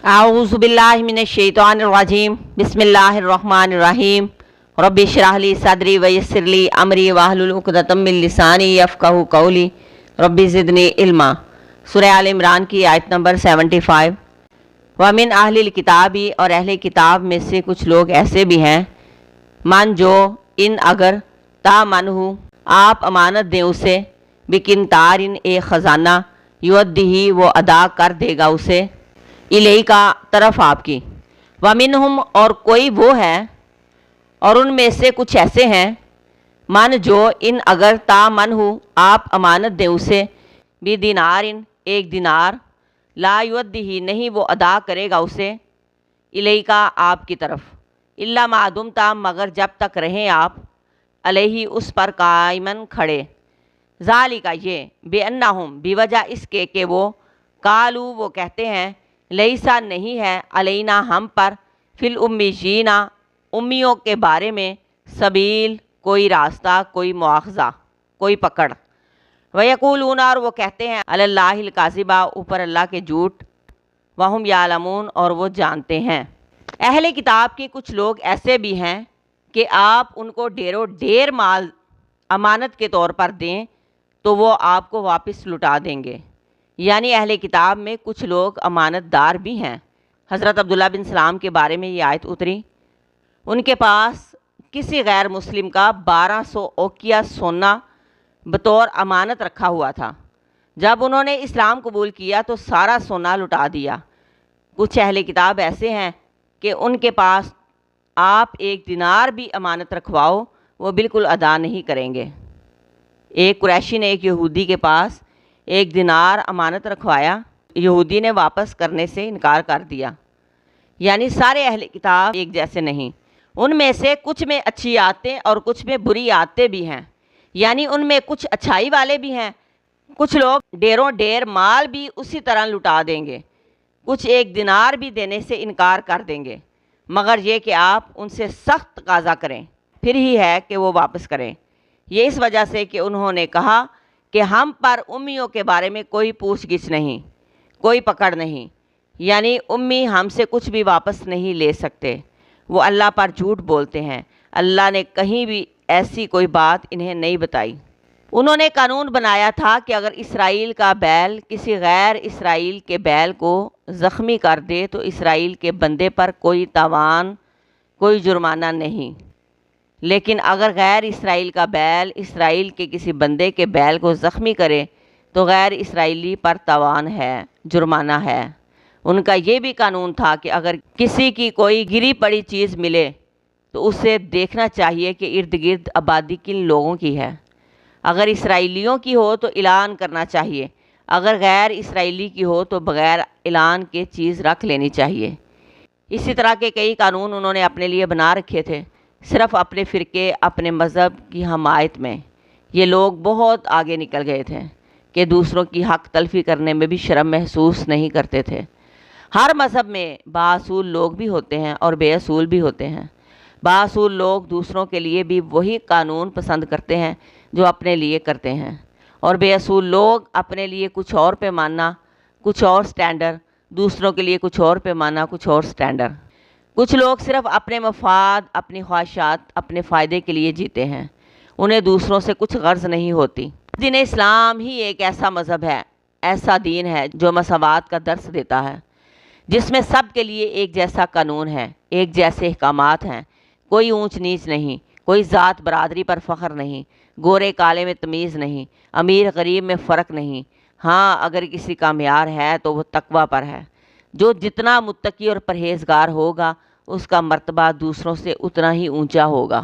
अऊज़ु बिल्लाहि मिनश्शैतानिर्रजीम बिस्मिल्लाहिर्रहमानिर्रहीम रब्बि इश्रह ली सदरी व यस्सिर ली अमरी वहलुल उक़दतम मिन लिसानी यफ़क़हू क़ौली रब्बि ज़िदनी इल्मा। सूरह आल इमरान की आयत नंबर 75। व मिन अहलिल किताबी, और अहले किताब में से कुछ लोग ऐसे भी हैं, मन जो इन अगर ता मन हो आप अमानत दें उसे, बिकिनतारिन एक ख़जाना, युद्दीही वो अदा कर देगा उसे, इलही का तरफ आपकी। व मिनहुम, और कोई वो है और उनमें से कुछ ऐसे हैं, मन जो इन अगर ता मन हो आप अमानत दें उसे, बी दिनारिन एक दिनार, ला युद्दीही नहीं वो अदा करेगा उसे, इलही का आपकी तरफ, इल्ला मादुम ता मगर जब तक रहें आप, अलैहि उस पर कायमन खड़े, ज़ालिका ये, बेअन्नहुम बिवजह इसके कि वो, कालू वो कहते हैं, लईसा नहीं है, अलैना हम पर, फिल उम्मीशीना उम्मियों के बारे में, सबील कोई रास्ता, कोई मुआख़ज़ा, कोई पकड़। वयक़ूलून, और वो कहते हैं, अलल्लाहिल काज़िबा ऊपर अल्लाह के झूठ, वहुम यालमून और वो जानते हैं। अहले किताब के कुछ लोग ऐसे भी हैं कि आप उनको ढेरों ढेर माल अमानत के तौर पर दें तो वो आपको वापस लुटा देंगे। यानी अहले किताब में कुछ लोग अमानतदार भी हैं। हज़रत अब्दुल्ला बिन सलाम के बारे में ये आयत उतरी। उनके पास किसी गैर मुस्लिम का 1200 ओकिया सोना बतौर अमानत रखा हुआ था। जब उन्होंने इस्लाम कबूल किया तो सारा सोना लुटा दिया। कुछ अहले किताब ऐसे हैं कि उनके पास आप एक दिनार भी अमानत रखवाओ वो बिल्कुल अदा नहीं करेंगे। एक कुरैशी ने एक यहूदी के पास एक दिनार अमानत रखवाया, यहूदी ने वापस करने से इनकार कर दिया। यानी सारे अहले किताब एक जैसे नहीं, उनमें से कुछ में अच्छी आदतें और कुछ में बुरी आदतें भी हैं। यानी उनमें कुछ अच्छाई वाले भी हैं, कुछ लोग ढेरों ढेर माल भी उसी तरह लुटा देंगे, कुछ एक दिनार भी देने से इनकार कर देंगे, मगर ये कि आप उनसे सख्त तकाज़ा करें, फिर ही है कि वो वापस करें। ये इस वजह से कि उन्होंने कहा कि हम पर उम्मियों के बारे में कोई पूछ गिछ नहीं, कोई पकड़ नहीं, यानी उम्मी हमसे कुछ भी वापस नहीं ले सकते। वो अल्लाह पर झूठ बोलते हैं। अल्लाह ने कहीं भी ऐसी कोई बात इन्हें नहीं बताई। उन्होंने कानून बनाया था कि अगर इसराइल का बैल किसी गैर इसराइल के बैल को ज़ख्मी कर दे तो इसराइल के बंदे पर कोई तावान, कोई जुर्माना नहीं, लेकिन अगर गैर इसराइल का बैल इसराइल के किसी बंदे के बैल को ज़ख्मी करे तो गैर इसराइली पर तावान है, जुर्माना है। उनका ये भी कानून था कि अगर किसी की कोई गिरी पड़ी चीज़ मिले तो उसे देखना चाहिए कि इर्द गिर्द आबादी किन लोगों की है। अगर इसराइलियों की हो तो ऐलान करना चाहिए, अगर गैर इसराइली की हो तो बग़ैर ऐलान के चीज़ रख लेनी चाहिए। इसी तरह के कई कानून उन्होंने अपने लिए बना रखे थे, सिर्फ़ अपने फ़िरके, अपने मज़हब की हमायत में। ये लोग बहुत आगे निकल गए थे कि दूसरों की हक़ तलफ़ी करने में भी शर्म महसूस नहीं करते थे। हर मज़हब में बाअसूल लोग भी होते हैं और बेअसूल भी होते हैं। बाअसूल लोग दूसरों के लिए भी वही कानून पसंद करते हैं जो अपने लिए करते हैं, और बेअसूल लोग अपने लिए कुछ और पैमाना, कुछ और स्टैंडर्ड, दूसरों के लिए कुछ और पैमाना, कुछ और स्टैंडर्ड। कुछ लोग सिर्फ़ अपने मफाद, अपनी ख्वाहिशात, अपने फ़ायदे के लिए जीते हैं, उन्हें दूसरों से कुछ गर्ज नहीं होती। दीन इस्लाम ही एक ऐसा मज़हब है, ऐसा दीन है जो मसावात का दर्स देता है, जिसमें सब के लिए एक जैसा कानून है, एक जैसे अहकामात हैं, कोई ऊंच नीच नहीं, कोई ज़ात बरादरी पर फ़ख्र नहीं, गोरे काले में तमीज़ नहीं, अमीर गरीब में फ़र्क नहीं। हाँ, अगर किसी का म्यार है तो वह तकवा पर है। जो जितना मुत्तकी और परहेज़गार होगा उसका मर्तबा दूसरों से उतना ही ऊंचा होगा।